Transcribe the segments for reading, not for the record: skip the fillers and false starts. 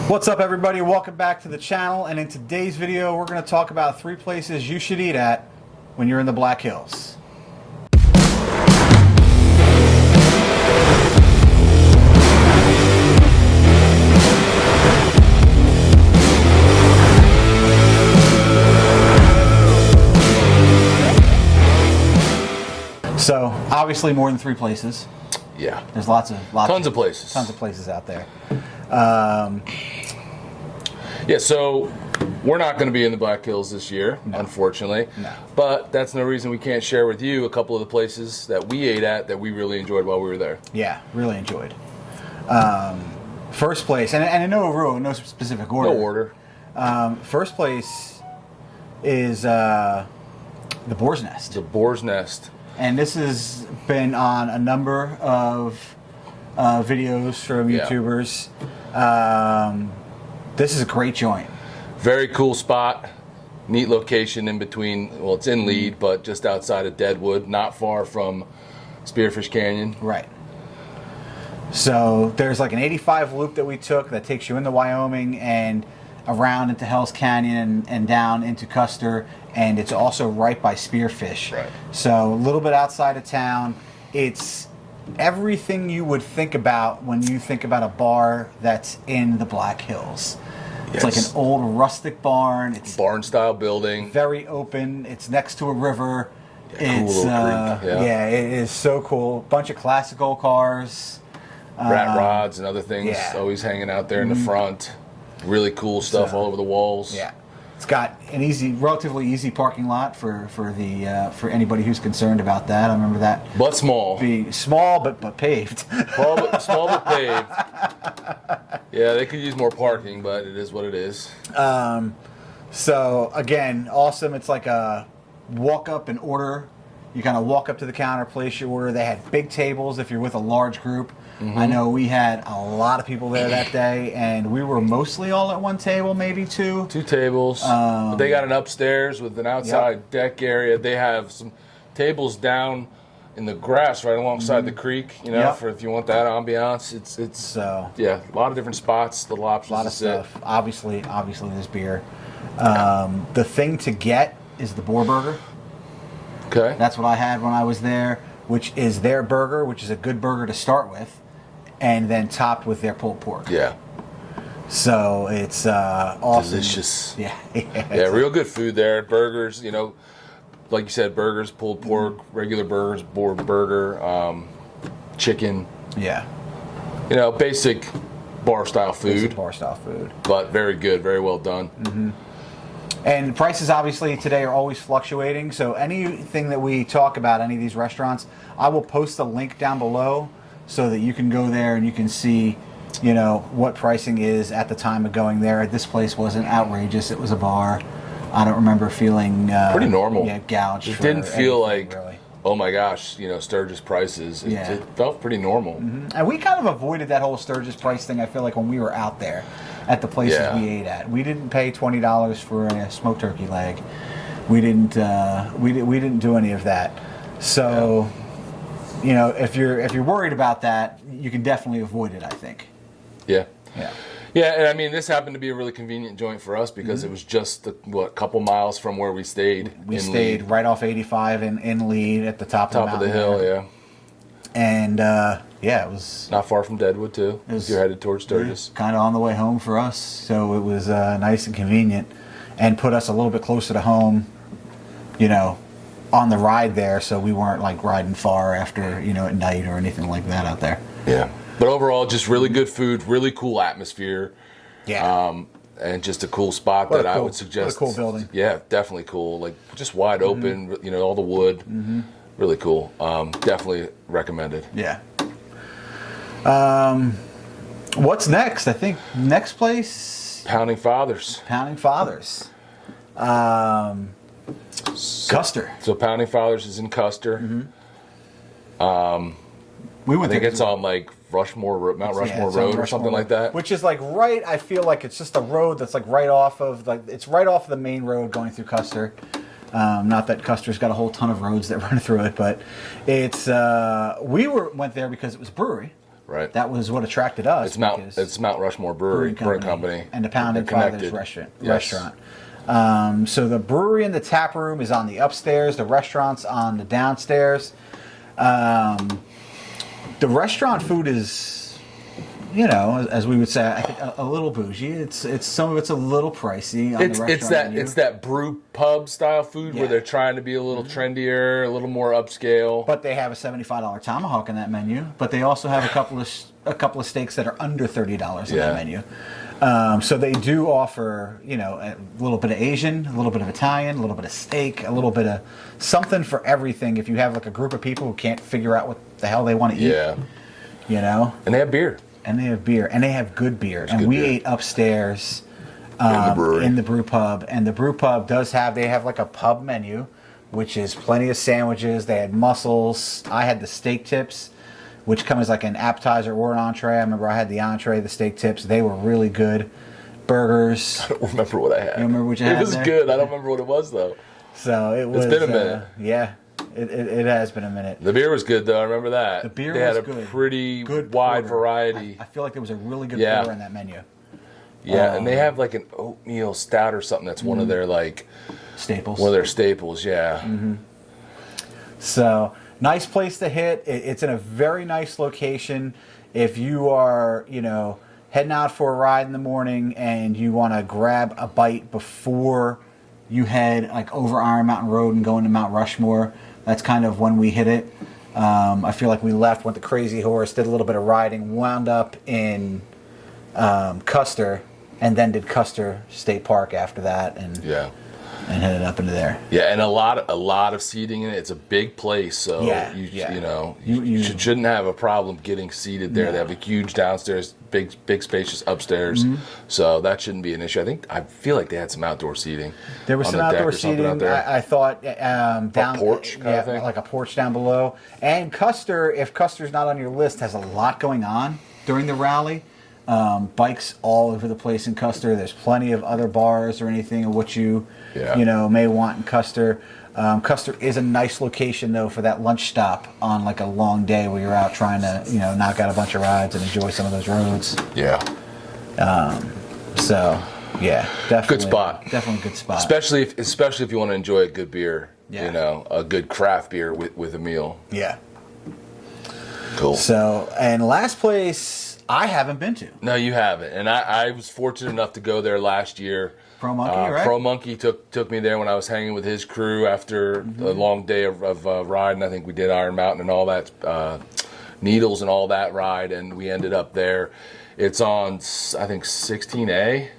What's up, everybody? Welcome back to the channel, and in today's video we're going to talk about 3 places you should eat at when you're in the Black Hills. So obviously more than 3 places. Yeah, there's lots of places. Tons of places out there. Yeah, so we're not going to be in the Black Hills this year, unfortunately. No. But that's no reason we can't share with you a couple of the places that we ate at that we really enjoyed while we were there. Yeah, really enjoyed. First place, and in no specific order. No order. First place is the Boars Nest. The Boars Nest. And this has been on a number of videos from YouTubers. This is a great joint. Very cool spot. Neat location in between, well, it's in Lead, but just outside of Deadwood, not far from Spearfish Canyon. Right. So there's like an 85 loop that we took that takes you into Wyoming and around into Hell's Canyon and down into Custer, and it's also right by Spearfish. Right. So a little bit outside of town. It's everything you would think about when you think about a bar that's in the Black Hills. It's like an old rustic barn. It's barn-style building. Very open. It's next to a river. Yeah, it's cool little creek. Yeah, it is so cool. Bunch of classic old cars. Rat rods and other things always hanging out there in the front. Really cool stuff all over the walls. Yeah, it's got an relatively easy parking lot for anybody who's concerned about that. I remember that. But small. Be small but paved. Small but paved. Yeah, they could use more parking, but it is what it is. So again, awesome. It's like a walk up and order. You kind of walk up to the counter, place your order. They had big tables if you're with a large group. I know we had a lot of people there that day, and we were mostly all at one table, maybe 2. 2 tables. But they got an upstairs with an outside deck area. They have some tables down in the grass right alongside the creek, you know, for if you want that ambiance. It's yeah, a lot of different spots, little options. A lot of stuff. Obviously there's beer. The thing to get is the boar burger. Okay. That's what I had when I was there, which is their burger, which is a good burger to start with, and then topped with their pulled pork. Yeah. So it's awesome. Delicious. Yeah. Yeah, real good food there. Burgers, you know, like you said, burgers, pulled pork, regular burgers, boar burger, chicken. Yeah. You know, basic bar-style food. Basic bar-style food. But very good, very well done. Mm-hmm. And prices obviously today are always fluctuating, so anything that we talk about, any of these restaurants, I will post a link down below so that you can go there and you can see, you know, what pricing is at the time of going there. This place wasn't outrageous. It was a bar. I don't remember feeling pretty normal. Yeah, gouged. It didn't feel like, really. Oh my gosh, you know, Sturgis prices. It felt pretty normal. And we kind of avoided that whole Sturgis price thing, I feel like, when we were out there at the places we ate at. We didn't pay $20 for a smoked turkey leg. We didn't do any of that. So, you know, if you're worried about that, you can definitely avoid it, I think. Yeah. Yeah. Yeah, and I mean, this happened to be a really convenient joint for us because it was just a couple miles from where we stayed. We stayed right off 85 in Lead at the top of the hill, there. And it was not far from Deadwood too. If you're headed towards Sturgis, kind of on the way home for us, so it was nice and convenient, and put us a little bit closer to home. You know, on the ride there, so we weren't like riding far after, you know, at night or anything like that out there. Yeah. But overall, just really good food, really cool atmosphere. Yeah. And just a cool spot I would suggest. What a cool building. Yeah, definitely cool. Like just wide open, you know, all the wood. Really cool. Definitely recommended. Yeah. What's next? I think next place. Pounding Fathers. Pounding Fathers. Custer. So Pounding Fathers is in Custer. We went I think there. it's on like Mount Rushmore Road or something like that. Which is like right, I feel like it's just a road that's like right off of, like, it's right off the main road going through Custer. Not that Custer's got a whole ton of roads that run through it, but it's, we went there because it was a brewery. Right. That was what attracted us. It's Mount Rushmore Brewing Company. And the Pound and Fathers restaurant. So the brewery and the tap room is on the upstairs. The restaurant's on the downstairs. The restaurant food is, as we would say, I think a little bougie. It's some of it's a little pricey. It's that brew pub style food where they're trying to be a little trendier, a little more upscale. But they have a $75 tomahawk in that menu. But they also have a couple of steaks that are under $30 in that menu. So they do offer, a little bit of Asian, a little bit of Italian, a little bit of steak, a little bit of something for everything. If you have like a group of people who can't figure out what the hell they want to eat, and they have beer, and they have good beer, we ate upstairs in the brew pub, and the brew pub they have like a pub menu, which is plenty of sandwiches. They had mussels. I had the steak tips, which come as like an appetizer or an entree. I remember I had the entree, the steak tips. They were really good. Burgers. I don't remember what I had. You remember what you had? It was good. I don't remember what it was, though. So it was. It's been a minute. Yeah, it has been a minute. The beer was good, though. I remember that. The beer they was had a pretty wide variety. I feel like there was a really good porter in that menu. Yeah, and they have like an oatmeal stout or something. That's one of their staples. One of their staples, yeah. Mm-hmm. So. Nice place to hit. It's in a very nice location. If you are, heading out for a ride in the morning and you want to grab a bite before you head like over Iron Mountain Road and go into Mount Rushmore, that's kind of when we hit it. I feel like we left, went to Crazy Horse, did a little bit of riding, wound up in Custer, and then did Custer State Park after that, and headed up into there. Yeah, and a lot of seating in it. It's a big place, so you shouldn't have a problem getting seated there. No. They have a huge downstairs, big spacious upstairs, so that shouldn't be an issue. I feel like they had some outdoor seating. There was some outdoor seating. Out there. I thought down a porch kind of thing, like a porch down below. And Custer, if Custer's not on your list, has a lot going on during the rally. Bikes all over the place in Custer. There's plenty of other bars or anything of what you may want in Custer. Custer is a nice location though for that lunch stop on like a long day where you're out trying to knock out a bunch of rides and enjoy some of those roads. Yeah. So yeah, definitely good spot. Definitely a good spot. Especially if you want to enjoy a good beer. Yeah. A good craft beer with a meal. Yeah. Cool. So and last place. I haven't been to. No, you haven't. And I was fortunate enough to go there last year. Pro Monkey, right? Pro Monkey took me there when I was hanging with his crew after a long day of riding. I think we did Iron Mountain and all that, Needles and all that ride, and we ended up there. It's on, I think, 16A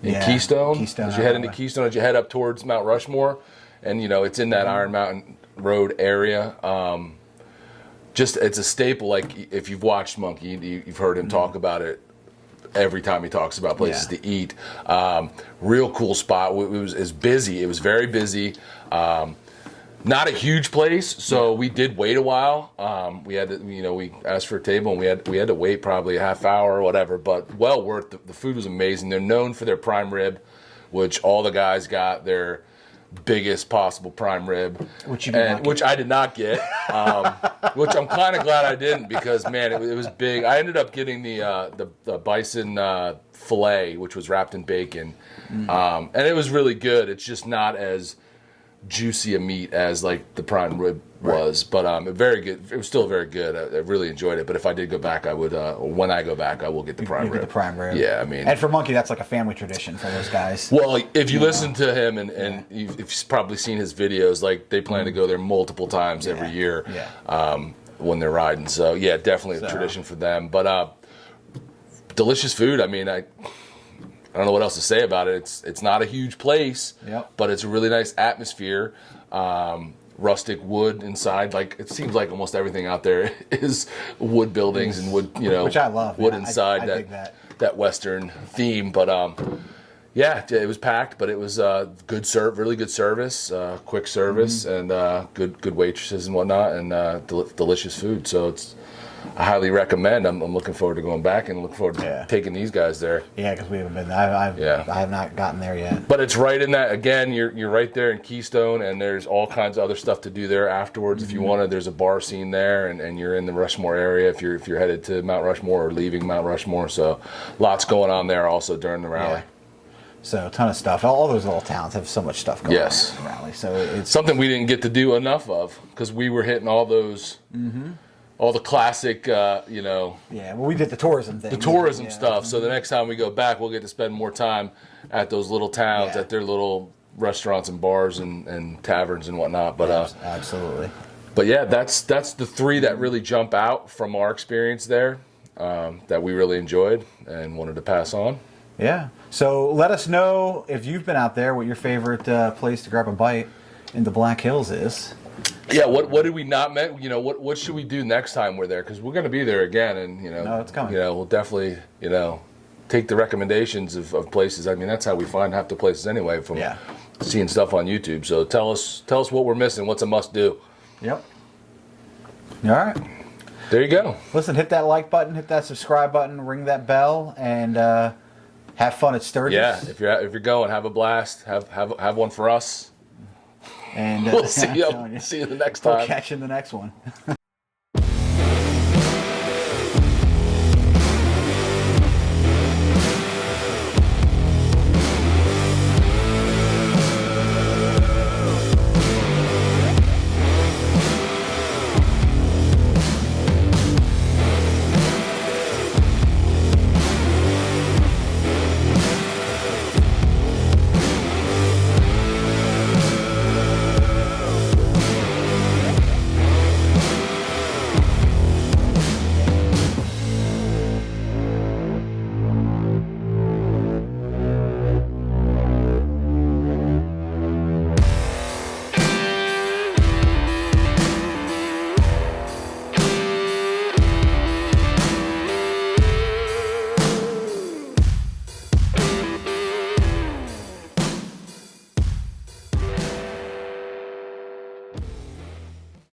in Keystone. As you head into Keystone, as you head up towards Mount Rushmore, and, it's in that Iron Mountain Road area. It's a staple. Like if you've watched Monkey, you've heard him talk about it every time he talks about places to eat. Real cool spot. It was busy. It was very busy. Not a huge place, so we did wait a while. We had to, we asked for a table and we had to wait probably a half hour or whatever. But well worth. The food was amazing. They're known for their prime rib, which all the guys got their biggest possible prime rib, which I did not get, which I'm kind of glad I didn't because man, it was big. I ended up getting the bison fillet, which was wrapped in bacon, and it was really good. It's just not as juicy a meat as like the prime rib was, but very good. It was still very good. I really enjoyed it. But if I did go back, I would. When I go back, I will get the prime rib. Get the prime rib. Yeah, I mean, and for Monkey, that's like a family tradition for those guys. Well, if you listen to him and you've probably seen his videos, like they plan to go there multiple times every year when they're riding. So yeah, definitely a tradition for them. But delicious food. I mean, I don't know what else to say about it. It's not a huge place, but it's a really nice atmosphere. Rustic wood inside. Like it seems like almost everything out there is wood buildings and wood, which I love. Wood inside. I dig that Western theme. But it was packed, but it was really good service, quick service, and good waitresses and whatnot, and delicious food. So it's I highly recommend. I'm looking forward to going back and looking forward to taking these guys there. Yeah, because we haven't been. I have not gotten there yet. But it's right in that. Again, you're right there in Keystone, and there's all kinds of other stuff to do there afterwards. If you want to, there's a bar scene there, and you're in the Rushmore area. If you're headed to Mount Rushmore or leaving Mount Rushmore, so lots going on there also during the rally. Yeah. So a ton of stuff. All those little towns have so much stuff going on in the rally. So it's something we didn't get to do enough of because we were hitting all those. All the classic, Yeah, well, we did the tourism thing. The tourism stuff. So the next time we go back, we'll get to spend more time at those little towns, at their little restaurants and bars and taverns and whatnot. But absolutely. But yeah, that's the three that really jump out from our experience there that we really enjoyed and wanted to pass on. Yeah. So let us know if you've been out there, what your favorite place to grab a bite in the Black Hills is. Yeah, what did we not met? What should we do next time we're there? Because we're going to be there again, and no, it's coming. We'll definitely take the recommendations of places. I mean, that's how we find half the places anyway from seeing stuff on YouTube. So tell us what we're missing. What's a must do? Yep. All right. There you go. Listen, hit that like button, hit that subscribe button, ring that bell, and have fun at Sturgis. Yeah, if you're going, have a blast. Have one for us. And we'll see you the next time. We'll catch you in the next one.